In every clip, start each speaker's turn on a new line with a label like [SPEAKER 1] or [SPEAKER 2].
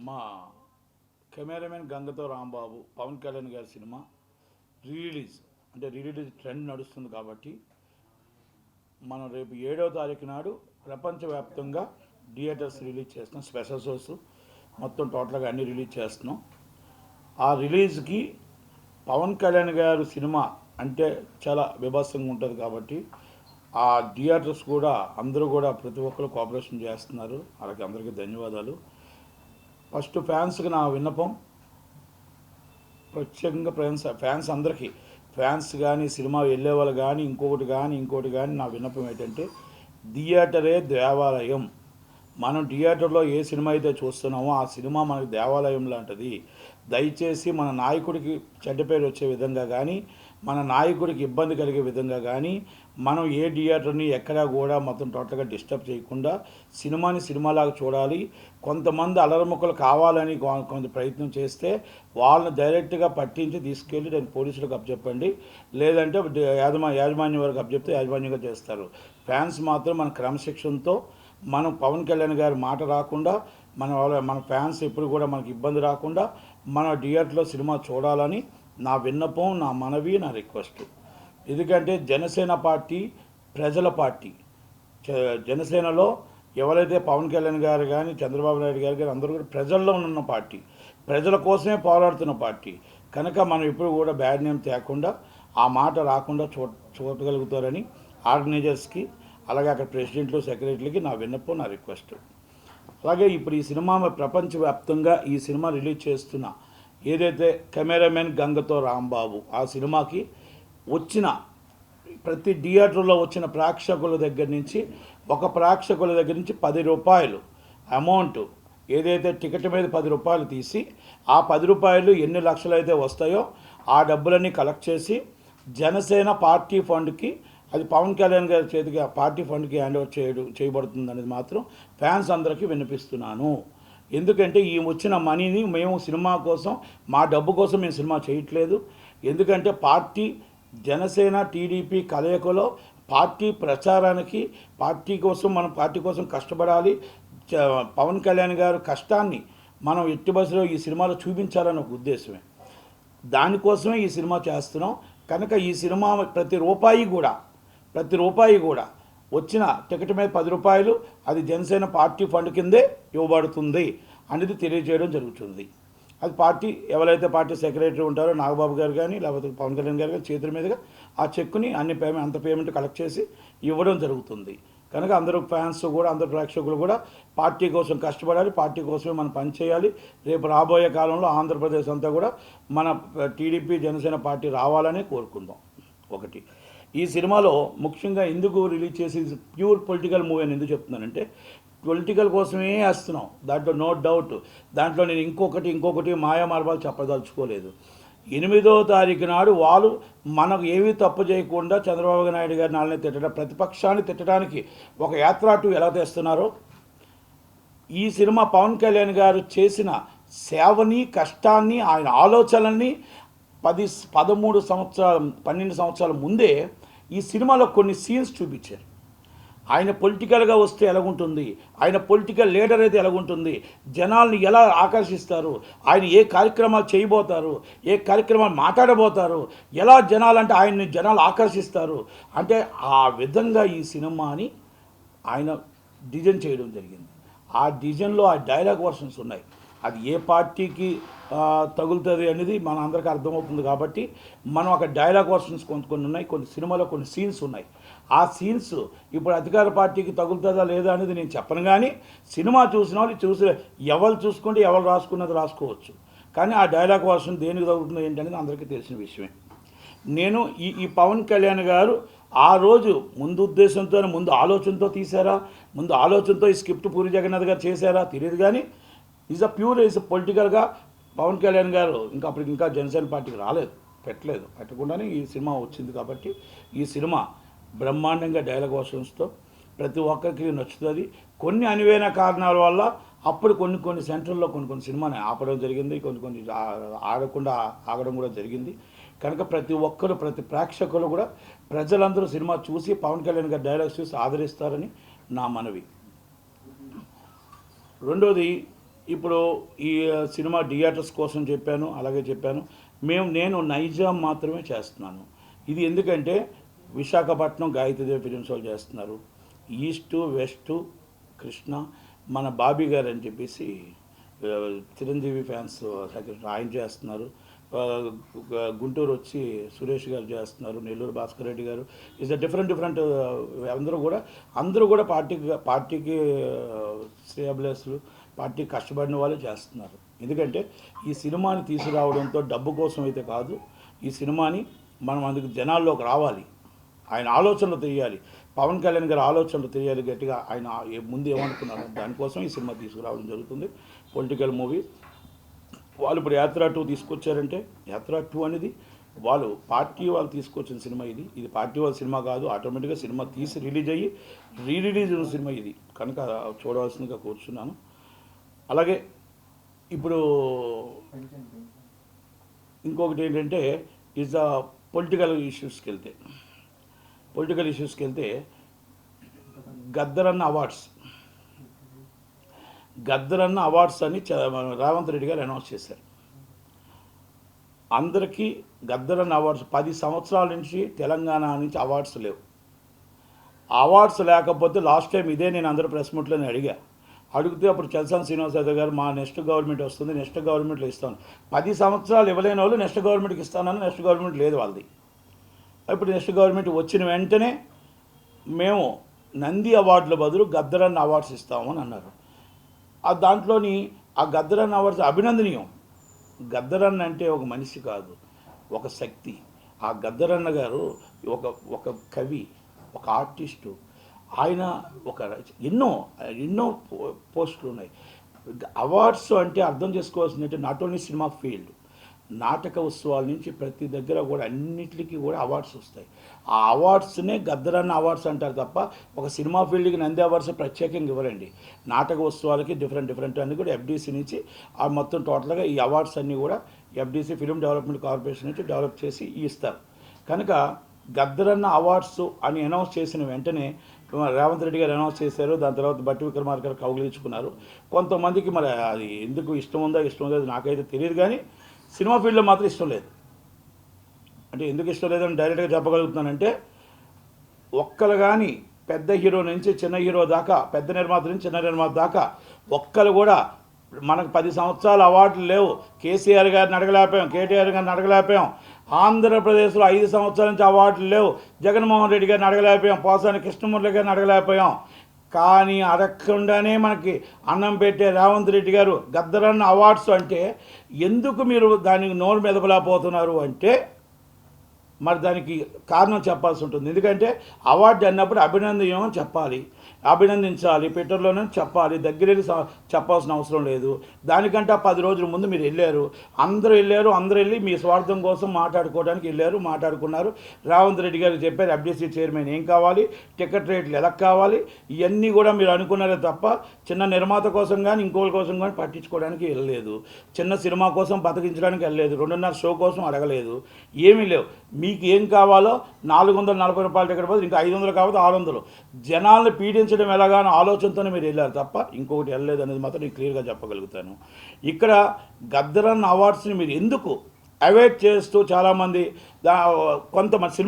[SPEAKER 1] మా కెమెరామెన్ గంగతో రాంబాబు పవన్ కళ్యాణ్ గారి cinema release trend నడుస్తుంది కాబట్టి మనం రేపు 7వ తారీఖు నాడు ప్రపంచవ్యాప్తంగా థియేటర్స్ రిలీజ్ చేస్తున్నాం. స్పెషల్ షోస్ మొత్తం టోటల్గా అన్ని రిలీజ్ చేస్తున్నాం. ఆ రిలీజ్కి పవన్ కళ్యాణ్ గారు సినిమా అంటే చాలా విభత్సంగా ఉంటుంది కాబట్టి ఆ థియేటర్స్ కూడా అందరూ కూడా ప్రతి ఒక్కరు కోఆపరేషన్ చేస్తున్నారు. వాళ్ళకి అందరికీ ధన్యవాదాలు. ఫస్ట్ ఫ్యాన్స్కి నా విన్నపం, ప్రత్యేకంగా ఫ్యాన్స్ అందరికీ, ఫ్యాన్స్ కానీ సినిమా వెళ్ళే వాళ్ళు కానీ ఇంకోటి కానీ నా విన్నపం ఏంటంటే థియేటరే దేవాలయం. మనం థియేటర్లో ఏ సినిమా అయితే చూస్తున్నామో ఆ సినిమా మనకు దేవాలయం లాంటిది. దయచేసి మన నాయకుడికి చెడ్డ పేరు వచ్చే విధంగా కానీ, మన నాయకుడికి ఇబ్బంది కలిగే విధంగా కానీ మనం ఏ థియేటర్ని ఎక్కడా కూడా మొత్తం టోటల్గా డిస్టర్బ్ చేయకుండా సినిమాని సినిమాలాగా చూడాలి. కొంతమంది అలరముక్కలు కావాలని కొంత ప్రయత్నం చేస్తే వాళ్ళని డైరెక్ట్గా పట్టించి తీసుకెళ్ళి దాన్ని పోలీసులకు అప్పచెప్పండి, లేదంటే యాజమాన్యం వరకు అప్పచెప్తే యాజమాన్యంగా చేస్తారు. ఫ్యాన్స్ మాత్రం మన క్రమశిక్షణతో మనం పవన్ కళ్యాణ్ గారి మాట రాకుండా మన ఫ్యాన్స్ ఎప్పుడు కూడా మనకి ఇబ్బంది రాకుండా మన థియేటర్లో సినిమా చూడాలని నా విన్నపం, నా మనవి, నా రిక్వెస్ట్. ఎందుకంటే జనసేన పార్టీ ప్రజల పార్టీ. జనసేనలో ఎవరైతే పవన్ కళ్యాణ్ గారు కానీ చంద్రబాబు నాయుడు గారు కానీ అందరూ కూడా ప్రజల్లో ఉన్న పార్టీ, ప్రజల కోసమే పోరాడుతున్న పార్టీ. కనుక మనం ఎప్పుడు కూడా బ్యాడ్ నేమ్ తేకుండా ఆ మాట రాకుండా చూడగలుగుతారని ఆర్గనైజర్స్కి, అలాగే అక్కడ ప్రెసిడెంట్లు, సెక్రటరీలకి నా విన్నపం, నా రిక్వెస్ట్. అలాగే ఇప్పుడు ఈ సినిమా ప్రపంచవ్యాప్తంగా ఈ సినిమా రిలీజ్ చేస్తున్న ఏదైతే కెమెరామెన్ గంగతో రాంబాబు ఆ సినిమాకి వచ్చిన ప్రతి థియేటర్లో వచ్చిన ప్రేక్షకుల దగ్గర నుంచి ₹10 అమౌంట్ ఏదైతే టికెట్ మీద ₹10 తీసి ఆ ₹10 ఎన్ని లక్షలు అయితే వస్తాయో ఆ డబ్బులన్నీ కలెక్ట్ చేసి జనసేన పార్టీ ఫండ్కి, అది పవన్ కళ్యాణ్ గారి చేతికి ఆ పార్టీ ఫండ్కి హ్యాండ్ ఓవర్ చేయబడుతుంది అనేది మాత్రం ఫ్యాన్స్ అందరికీ వినిపిస్తున్నాను. ఎందుకంటే ఈ వచ్చిన మనీని మేము సినిమా కోసం, మా డబ్బు కోసం మేము సినిమా చేయట్లేదు. ఎందుకంటే పార్టీ జనసేన టీడీపీ కలయికలో పార్టీ ప్రచారానికి, మనం పార్టీ కోసం కష్టపడాలి. పవన్ కళ్యాణ్ గారు కష్టాన్ని మనం ఎట్టి బస్సులో ఈ సినిమాలో చూపించాలని ఒక ఉద్దేశమే. దానికోసమే ఈ సినిమా చేస్తున్నాం. కనుక ఈ సినిమా ప్రతి రూపాయి కూడా వచ్చిన టికెట్ మీద ₹10 అది జనసేన పార్టీ ఫండ్ కిందే ఇవ్వబడుతుంది అనేది తెలియజేయడం జరుగుతుంది. అది పార్టీ ఎవరైతే పార్టీ సెక్రటరీ ఉంటారో నాగబాబు గారు కానీ లేకపోతే పవన్ కళ్యాణ్ గారు కానీ చేతుల మీదుగా ఆ చెక్కుని అంత పేమెంట్ కలెక్ట్ చేసి ఇవ్వడం జరుగుతుంది. కనుక అందరూ ఫ్యాన్స్ కూడా, అందరు ప్రేక్షకులు కూడా పార్టీ కోసం కష్టపడాలి, పార్టీ కోసమే మనం పనిచేయాలి. రేపు రాబోయే కాలంలో ఆంధ్రప్రదేశ్ అంతా కూడా మన టీడీపీ జనసేన పార్టీ రావాలని కోరుకుందాం. ఒకటి, ఈ సినిమాలో ముఖ్యంగా ఎందుకు రిలీజ్ చేసి ప్యూర్ పొలిటికల్ మూవీ అని ఎందుకు చెప్తున్నానంటే పొలిటికల్ కోసమే వేస్తున్నాం, దాంట్లో నో డౌట్. దాంట్లో నేను ఇంకొకటి మాయామార్గాలు చెప్పదలుచుకోలేదు. 8వ తారీఖు నాడు వాళ్ళు మనకు ఏమీ తప్పు చేయకుండా చంద్రబాబు నాయుడు గారి నాళ్ళని తిట్టడం, ప్రతిపక్షాన్ని తిట్టడానికి ఒక యాత్ర టూ ఎలా తెస్తున్నారో ఈ సినిమా పవన్ కళ్యాణ్ గారు చేసిన సేవని, కష్టాన్ని, ఆయన ఆలోచనల్ని 12 సంవత్సరాల ముందే ఈ సినిమాలో కొన్ని సీన్స్ చూపించారు. ఆయన పొలిటికల్గా వస్తే ఎలాగుంటుంది, ఆయన పొలిటికల్ లీడర్ అయితే ఎలాగుంటుంది, జనాల్ని ఎలా ఆకర్షిస్తారు, ఆయన ఏ కార్యక్రమాలు చేయబోతారు, ఏ కార్యక్రమాలు మాట్లాడబోతారు, ఎలా జనాలు ఆకర్షిస్తారు అంటే ఆ విధంగా ఈ సినిమాని ఆయన డిజైన్ చేయడం జరిగింది. ఆ డిజైన్లో ఆ డైలాగ్ వర్షన్స్ ఉన్నాయి. అది ఏ పార్టీకి తగులుతుంది అనేది మన అందరికీ అర్థమవుతుంది కాబట్టి మనం అక్కడ డైలాగ్ వర్షన్స్ కొన్ని ఉన్నాయి, కొన్ని సినిమాలో కొన్ని సీన్స్ ఉన్నాయి. ఆ సీన్స్ ఇప్పుడు అధికార పార్టీకి తగులుతుందా లేదా అనేది నేను చెప్పను. కానీ సినిమా చూసిన వాళ్ళు ఎవరు చూసుకుంటే ఎవరు రాసుకున్నది రాసుకోవచ్చు. కానీ ఆ డైలాగ్ వర్షన్ దేనికి తగులుతుందో ఏంటనేది అందరికీ తెలిసిన విషయమే. నేను ఈ పవన్ కళ్యాణ్ గారు ఆ రోజు ముందు ఆలోచనతో తీశారా, ముందు ఆలోచనతో ఈ స్క్రిప్ట్ పూరి జగన్నాథ్ గారు చేశారా తెలియదు. కానీ ఈజ్ పొలిటికల్గా పవన్ కళ్యాణ్ గారు ఇంకా జనసేన పార్టీకి పెట్టకుండానే ఈ సినిమా వచ్చింది. కాబట్టి ఈ సినిమా బ్రహ్మాండంగా డైలాగ్ వర్షన్స్తో ప్రతి ఒక్కరికి నచ్చుతుంది. కొన్ని అనువైన కారణాల వల్ల అప్పుడు కొన్ని సెంటర్లో కొన్ని సినిమాని ఆపడం జరిగింది, కొన్ని ఆగడం కూడా జరిగింది. కనుక ప్రతి ప్రేక్షకులు కూడా, ప్రజలందరూ సినిమా చూసి పవన్ కళ్యాణ్ గారి డైలాగ్స్ చూసి ఆదరిస్తారని నా మనవి. రెండోది, ఇప్పుడు ఈ సినిమా థియేటర్స్ కోసం చెప్పాను, అలాగే చెప్పాను. నేను నైజాం మాత్రమే చేస్తున్నాను. ఇది ఎందుకంటే విశాఖపట్నం గాయత్రీదేవి ఫిలిమ్స్ వాళ్ళు చేస్తున్నారు, ఈస్టు వెస్టు కృష్ణ మన బాబీ గారు అని చెప్పేసి చిరంజీవి ఫ్యాన్స్ సెక్రటరీ ఆయన చేస్తున్నారు, గుంటూరు వచ్చి సురేష్ గారు చేస్తున్నారు, నెల్లూరు భాస్కర్ రెడ్డి గారు. ఇస్ అ డిఫరెంట్ అందరూ కూడా పార్టీకి శ్రేయభిలాషులు, పార్టీ కష్టపడిన వాళ్ళు చేస్తున్నారు. ఎందుకంటే ఈ సినిమాని తీసుకురావడంతో డబ్బు కోసం అయితే కాదు, ఈ సినిమాని మనం అందుకు జనాల్లోకి రావాలి, ఆయన ఆలోచనలు తెలియాలి, పవన్ కళ్యాణ్ గారి ఆలోచనలు తెలియాలి గట్టిగా, ఆయన ముందు ఏమనుకున్నారు దానికోసం ఈ సినిమా తీసుకురావడం జరుగుతుంది. Political movie. వాళ్ళు ఇప్పుడు యాత్ర 2 తీసుకొచ్చారంటే యాత్ర 2 అనేది వాళ్ళు తీసుకొచ్చిన సినిమా. ఇది పార్టీ వాళ్ళ సినిమా కాదు, ఆటోమేటిక్గా సినిమా తీసి రిలీజ్ అయ్యి రిలీజ్ అయిన సినిమా ఇది కనుక చూడవలసిందిగా కూర్చున్నాను. అలాగే ఇప్పుడు ఇంకొకటి ఏంటంటే ఈజ్ పొలిటికల్ ఇష్యూస్కి వెళ్తే గద్దరన్న అవార్డ్స్ అని రేవంత్ రెడ్డి గారు అనౌన్స్ చేశారు. అందరికీ గద్దరన్న అవార్డ్స్ 10 సంవత్సరాల నుంచి తెలంగాణ నుంచి అవార్డ్స్ లేవు. అవార్డ్స్ లేకపోతే లాస్ట్ టైం ఇదే నేను అందరూ ప్రెస్ మీట్లోనే అడిగితే అప్పుడు చలసాని శ్రీనివాస్ యాదవ్ గారు మా నెక్స్ట్ గవర్నమెంట్ వస్తుంది, నెక్స్ట్ గవర్నమెంట్లో ఇస్తాను. 10 సంవత్సరాలు ఇవ్వలేని వాళ్ళు నెక్స్ట్ గవర్నమెంట్కి ఇస్తానని, నెక్స్ట్ గవర్నమెంట్ లేదు వాళ్ళది. ఇప్పుడు నెక్స్ట్ గవర్నమెంట్ వచ్చిన వెంటనే మేము నంది అవార్డుల బదులు గద్దరన్న అవార్డ్స్ ఇస్తామని అన్నారు. దాంట్లోని ఆ గద్దరన్న అవార్డ్స్ అభినందనీయం. గద్దరన్న అంటే ఒక మనిషి కాదు, ఒక శక్తి. ఆ గద్దరన్న గారు ఒక కవి, ఒక ఆర్టిస్టు. ఆయన ఎన్నో పోస్టులు ఉన్నాయి. అవార్డ్స్ అంటే అర్థం చేసుకోవాల్సిందంటే నాట్ ఓన్లీ సినిమా ఫీల్డ్, నాటక ఉత్సవాల నుంచి ప్రతి దగ్గర కూడా అన్నిటికీ కూడా అవార్డ్స్ వస్తాయి. ఆ అవార్డ్స్నే గద్దరన్న అవార్డ్స్ అంటారు తప్ప ఒక సినిమా ఫీల్డ్కి నంది అవార్డ్స్ ప్రత్యేకంగా ఇవ్వరండి. నాటక ఉత్సవాలకి డిఫరెంట్ అన్నీ కూడా ఎఫ్డీసీ నుంచి ఆ మొత్తం టోటల్గా ఈ అవార్డ్స్ అన్నీ కూడా ఎఫ్డీసీ ఫిల్మ్ డెవలప్మెంట్ కార్పొరేషన్ నుంచి డెవలప్ చేసి ఇస్తారు. కనుక గద్దరన్న అవార్డ్స్ అని అనౌన్స్ చేసిన వెంటనే రేవంత్ రెడ్డి గారు అనౌన్స్ చేశారు. దాని తర్వాత బట్టి విక్రమార్క గారు కౌగిలించుకున్నారు. కొంతమందికి మరి అది ఎందుకు ఇష్టం ఉందో అది నాకైతే తెలియదు, కానీ సినిమా ఫీల్డ్లో మాత్రం ఇష్టం లేదు. అంటే ఎందుకు ఇష్టం లేదని డైరెక్ట్గా చెప్పగలుగుతున్నానంటే, ఒక్కరు కానీ పెద్ద హీరో నుంచి చిన్న హీరో దాకా, పెద్ద నిర్మాత నుంచి చిన్న నిర్మాత దాకా ఒక్కరు కూడా మనకు 10 సంవత్సరాల అవార్డులు లేవు. కేసీఆర్ గారిని అడగలేకపోయాం, కేటీఆర్ గారిని అడగలేకపోయాం. ఆంధ్రప్రదేశ్లో 5 సంవత్సరాల నుంచి అవార్డులు లేవు. జగన్మోహన్ రెడ్డి గారిని అడగలేకపోయాం, పోసాని కృష్ణమూర్తి గారిని అడగలేకపోయాం. కానీ అడగకుండానే మనకి అన్నం పెట్టే రేవంత్ రెడ్డి గారు గద్దరన్న అవార్డ్స్ అంటే ఎందుకు మీరు దానికి నోరు మెదపలేకపోతున్నారు అంటే మరి దానికి కారణం చెప్పాల్సి ఉంటుంది. ఎందుకంటే అవార్డు అన్నప్పుడు అభినందనీయం చెప్పాలి, అభినందించాలి, ట్విట్టర్లోనే చెప్పాలి, దగ్గర చెప్పాల్సిన అవసరం లేదు. దానికంటే 10 రోజుల ముందు మీరు అందరూ వెళ్ళి మీ స్వార్థం కోసం మాట్లాడుకున్నారు. రేవంత్ రెడ్డి గారికి చెప్పారు ఎఫ్డీసీ చైర్మన్ ఏం కావాలి, టికెట్ రేట్లు ఎలా కావాలి, ఇవన్నీ కూడా మీరు అనుకున్నారే తప్ప చిన్న నిర్మాత కోసం కానీ ఇంకోళ్ళ కోసం కానీ పట్టించుకోవడానికి వెళ్ళలేదు. చిన్న సినిమా కోసం బతికించడానికి వెళ్ళలేదు. 2.5 షో కోసం అడగలేదు. ఏమీ లేవు. మీకు ఏం కావాలో 440 రూపాయల టికెట్ బదులు ఇంకా 500 కావాలి, 600 జనాలను పీడించడం ఎలాగానో ఆలోచనతోనే మీరు వెళ్ళారు తప్ప ఇంకొకటి వెళ్ళలేదు అనేది మాత్రం నేను క్లియర్గా చెప్పగలుగుతాను. ఇక్కడ గద్దరన్న అవార్డ్స్ని మీరు ఎందుకు అవాయిడ్ చేస్తూ చాలామంది కొంతమంది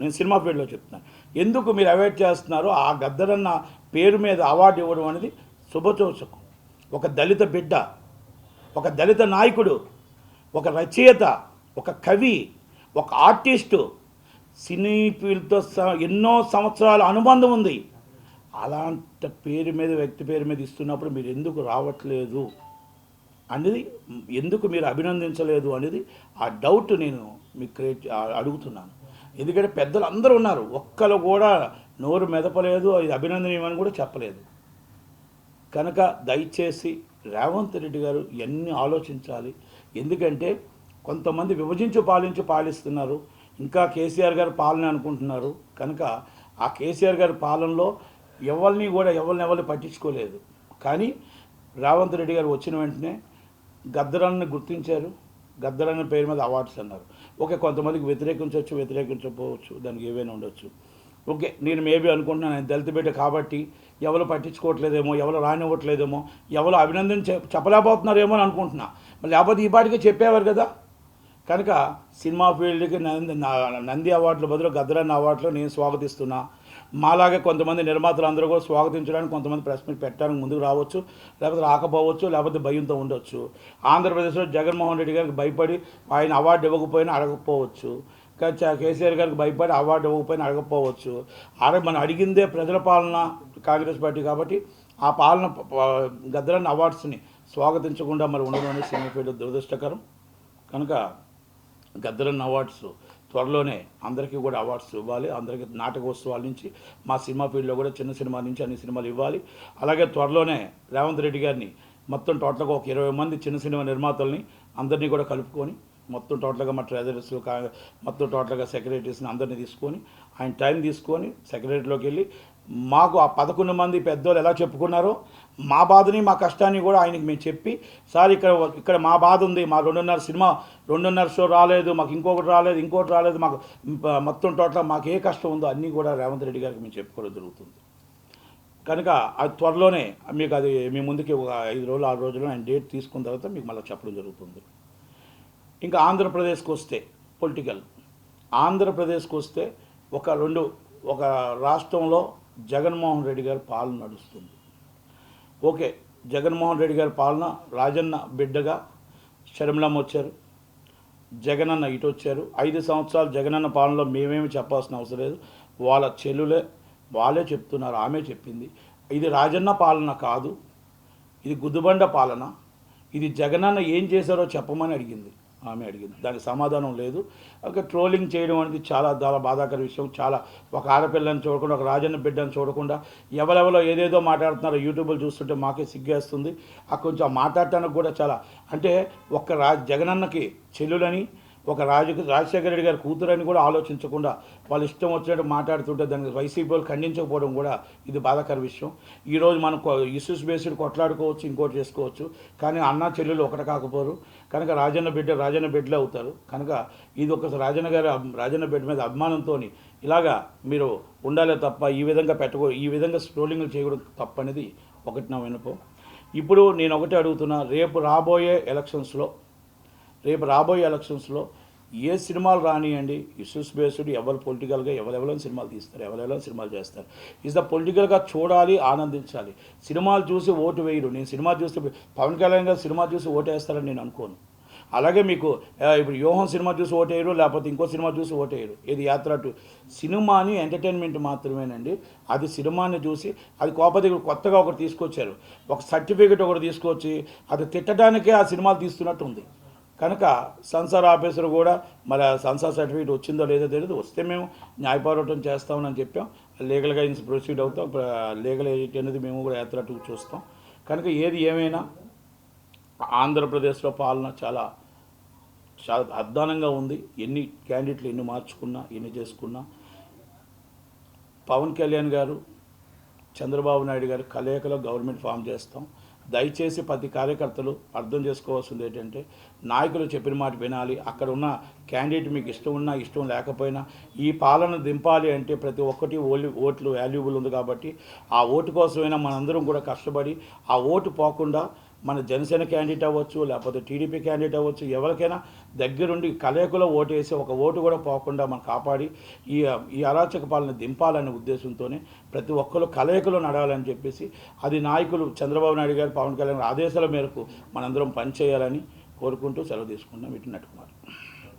[SPEAKER 1] నేను సినిమా ఫీల్డ్లో చెప్తున్నాను, ఎందుకు మీరు అవాయిడ్ చేస్తున్నారో ఆ గద్దరన్న పేరు మీద అవార్డు ఇవ్వడం అనేది శుభసూచకం. ఒక దళిత బిడ్డ, ఒక దళిత నాయకుడు, ఒక రచయిత, ఒక కవి, ఒక ఆర్టిస్టు, సినీ ఫీల్డ్తో ఎన్నో సంవత్సరాల అనుబంధం ఉంది. అలాంటి వ్యక్తి పేరు మీద ఇస్తున్నప్పుడు మీరు ఎందుకు రావట్లేదు అనేది, ఎందుకు మీరు అభినందించలేదు అనేది ఆ డౌట్ నేను మీకు అడుగుతున్నాను. ఎందుకంటే పెద్దలు అందరూ ఉన్నారు, ఒక్కరు కూడా నోరు మెదపలేదు, ఇది అభినందనీయమని కూడా చెప్పలేదు. కనుక దయచేసి రేవంత్ రెడ్డి గారు ఇవన్నీ ఆలోచించాలి. ఎందుకంటే కొంతమంది విభజించి పాలిస్తున్నారు, ఇంకా కేసీఆర్ గారు పాలన అనుకుంటున్నారు. కనుక ఆ కేసీఆర్ గారి పాలనలో ఎవరిని పట్టించుకోలేదు. కానీ రేవంత్ రెడ్డి గారు వచ్చిన వెంటనే గద్దరాన్ని గుర్తించారు, గద్దరన్న పేరు మీద అవార్డ్స్ అన్నారు. ఓకే, కొంతమందికి వ్యతిరేకించకపోవచ్చు, దానికి ఏవైనా ఉండొచ్చు. ఓకే, నేను మేబీ అనుకుంటున్నాను ఆయన దళిత బిడ్డ కాబట్టి ఎవరు పట్టించుకోవట్లేదేమో, ఎవరు రానివ్వట్లేదేమో, ఎవరు అభినందన చెప్పలేకపోతున్నారేమో అని అనుకుంటున్నా. మరి లేకపోతే ఈ పాటికి చెప్పేవారు కదా. కనుక సినిమా ఫీల్డ్కి నంది అవార్డుల బదులు గద్దరన్న అవార్డులు నేను స్వాగతిస్తున్నా. మాలాగే కొంతమంది నిర్మాతలు అందరూ కూడా స్వాగతించడానికి కొంతమంది ప్రెస్ మీట్ పెట్టడానికి ముందుకు రావచ్చు, లేకపోతే రాకపోవచ్చు, లేకపోతే భయంతో ఉండొచ్చు. ఆంధ్రప్రదేశ్లో జగన్మోహన్ రెడ్డి గారికి భయపడి ఆయన అవార్డు ఇవ్వకపోయినా అడగకపోవచ్చు. కేసీఆర్ గారికి భయపడి అవార్డు ఇవ్వకపోయినా అడగకపోవచ్చు. మనం అడిగిందే ప్రజల పాలన కాంగ్రెస్ పార్టీ కాబట్టి ఆ పాలన గద్దరన్న అవార్డ్స్ని స్వాగతించకుండా మరి ఉండడం అనేది సినిమా ఫీల్డ్ దురదృష్టకరం. కనుక గద్దరన్న అవార్డ్స్ త్వరలోనే అందరికీ కూడా అవార్డ్స్ ఇవ్వాలి. అందరికీ నాటకోత్సవాల నుంచి మా సినిమా ఫీల్డ్లో కూడా చిన్న సినిమా నుంచి అన్ని సినిమాలు ఇవ్వాలి. అలాగే త్వరలోనే రేవంత్ రెడ్డి గారిని మొత్తం టోటల్గా ఒక 20 మంది చిన్న సినిమా నిర్మాతల్ని అందరినీ కూడా కలుపుకొని మొత్తం టోటల్గా మా ట్రెజరర్స్ మొత్తం టోటల్గా సెక్రటరీస్ని అందరినీ తీసుకొని ఆయన టైం తీసుకొని సెక్రటరీలోకి వెళ్ళి మాకు ఆ 11 మంది పెద్దోళ్ళు ఎలా చెప్పుకున్నారో మా బాధని మా కష్టాన్ని కూడా ఆయనకి మేము చెప్పి, సార్ ఇక్కడ మా బాధ ఉంది, మా 2.5 షో రాలేదు, మాకు ఇంకోటి రాలేదు, మాకు మొత్తం టోటల్ మాకు ఏ కష్టం ఉందో అన్నీ కూడా రేవంత్ రెడ్డి గారికి మేము చెప్పుకోవడం జరుగుతుంది. కనుక అది త్వరలోనే మీకు అది మీ ముందుకి ఒక 5 రోజులు 6 రోజులు ఆయన డేట్ తీసుకున్న తర్వాత మీకు మళ్ళీ చెప్పడం జరుగుతుంది. ఇంకా ఆంధ్రప్రదేశ్కి వస్తే ఆంధ్రప్రదేశ్కి వస్తే ఒక రాష్ట్రంలో జగన్మోహన్ రెడ్డి గారి పాలన నడుస్తుంది. ఓకే, జగన్మోహన్ రెడ్డి గారి పాలన రాజన్న బిడ్డగా షర్మిలమ్మ వచ్చారు, జగనన్న ఇటు వచ్చారు. 5 సంవత్సరాలు జగనన్న పాలనలో మేమేమి చెప్పాల్సిన అవసరం లేదు, వాళ్ళ చెల్లులే వాళ్ళే చెప్తున్నారు, ఆమె చెప్పింది. ఇది రాజన్న పాలన కాదు, ఇది గుద్దుబండ పాలన, ఇది జగనన్న ఏం చేశారో చెప్పమని ఆమె అడిగింది. దానికి సమాధానం లేదు. ఒక ట్రోలింగ్ చేయడం అనేది చాలా బాధాకర విషయం. చాలా ఒక ఆడపిల్లని చూడకుండా, ఒక రాజన్న బిడ్డను చూడకుండా ఎవరెవరో ఏదేదో మాట్లాడుతున్నారో యూట్యూబ్లో చూస్తుంటే మాకే సిగ్గేస్తుంది. కొంచెం మాట్లాడటానికి కూడా చాలా అంటే జగనన్నకి చెల్లులని, ఒక రాజశేఖర రెడ్డి గారి కూతురని కూడా ఆలోచించకుండా వాళ్ళు ఇష్టం వచ్చినట్టు మాట్లాడుతుంటే దానికి వైసీపీ వాళ్ళు ఖండించకపోవడం కూడా ఇది బాధాకర విషయం. ఈరోజు మనం ఇష్యూస్ బేస్డ్ కొట్లాడుకోవచ్చు, ఇంకోటి చేసుకోవచ్చు, కానీ అన్న చెల్లెలు ఒకటి కాకపోరు. కనుక రాజన్న బిడ్డలే అవుతారు. కనుక ఇది ఒక రాజన్న బిడ్డ మీద అభిమానంతో ఇలాగా మీరు ఉండాలే తప్ప ఈ విధంగా స్ట్రోలింగ్లు చేయడం తప్పనేది ఒకటి నా వినపం. ఇప్పుడు నేను ఒకటే అడుగుతున్నా, రేపు రాబోయే ఎలక్షన్స్లో ఏ సినిమాలు రానియండి, ఇష్యూస్ బేస్డ్ ఎవరు పొలిటికల్గా ఎవరెవరో సినిమాలు తీస్తారు, ఎవరెవరో సినిమాలు చేస్తారు. పొలిటికల్గా చూడాలి, ఆనందించాలి. సినిమాలు చూసి ఓటు వేయరు. నేను సినిమా చూసి పవన్ కళ్యాణ్ గారు సినిమా చూసి ఓటు వేస్తారని నేను అనుకోను. అలాగే మీకు ఇప్పుడు వ్యూహం సినిమా చూసి ఓటేయరు, లేకపోతే ఇంకో సినిమా చూసి ఓటేయరు. ఇది యాత్ర సినిమాని ఎంటర్టైన్మెంట్ మాత్రమేనండి. అది సినిమాని చూసి అది కొత్తగా ఒకటి తీసుకొచ్చారు, ఒక సర్టిఫికేట్ ఒకటి తీసుకొచ్చి అది తిట్టడానికే ఆ సినిమాలు తీస్తున్నట్టు ఉంది. కనుక సెన్సార్ ఆఫీసర్ కూడా మరి సెన్సార్ సర్టిఫికేట్ వచ్చిందో లేదో తెలియదు, వస్తే మేము న్యాయ పోరాటం చేస్తామని చెప్పాం. లీగల్గా ప్రొసీడ్ అవుతాం. లీగల్ ఎయిట్ అనేది మేము కూడా యాత్ర చూస్తాం. కనుక ఏది ఏమైనా ఆంధ్రప్రదేశ్లో పాలన చాలా అధ్వానంగా ఉంది. ఎన్ని క్యాండిడేట్లు ఎన్ని మార్చుకున్నా, ఎన్ని చేసుకున్నా, పవన్ కళ్యాణ్ గారు, చంద్రబాబు నాయుడు గారు కలయికలో గవర్నమెంట్ ఫామ్ చేస్తాం. దయచేసి ప్రతి కార్యకర్తలు అర్థం చేసుకోవాల్సింది ఏంటంటే, నాయకులు చెప్పిన మాట వినాలి. అక్కడ ఉన్న క్యాండిడేట్ మీకు ఇష్టం ఉన్నా ఇష్టం లేకపోయినా ఈ పాలన దింపాలి అంటే ప్రతి ఒక్కటి ఓట్లు వాల్యుబుల్ ఉంది కాబట్టి ఆ ఓటు కోసమైనా మనందరం కూడా కష్టపడి ఆ ఓటు పోకుండా మన జనసేన క్యాండిడేట్ అవ్వచ్చు, లేకపోతే టీడీపీ క్యాండిడేట్ అవ్వచ్చు, ఎవరికైనా దగ్గరుండి కలయికలో ఓటేసి ఒక ఓటు కూడా పోకుండా మనం కాపాడి ఈ అరాచక పాలన దింపాలనే ఉద్దేశంతోనే ప్రతి ఒక్కరు కలయికలో నడవాలని చెప్పేసి అది నాయకులు చంద్రబాబు నాయుడు గారు, పవన్ కళ్యాణ్ ఆదేశాల మేరకు మనందరం పనిచేయాలని కోరుకుంటూ సెలవు తీసుకుంటున్నాం. ఇటు నట్టుకుమార్.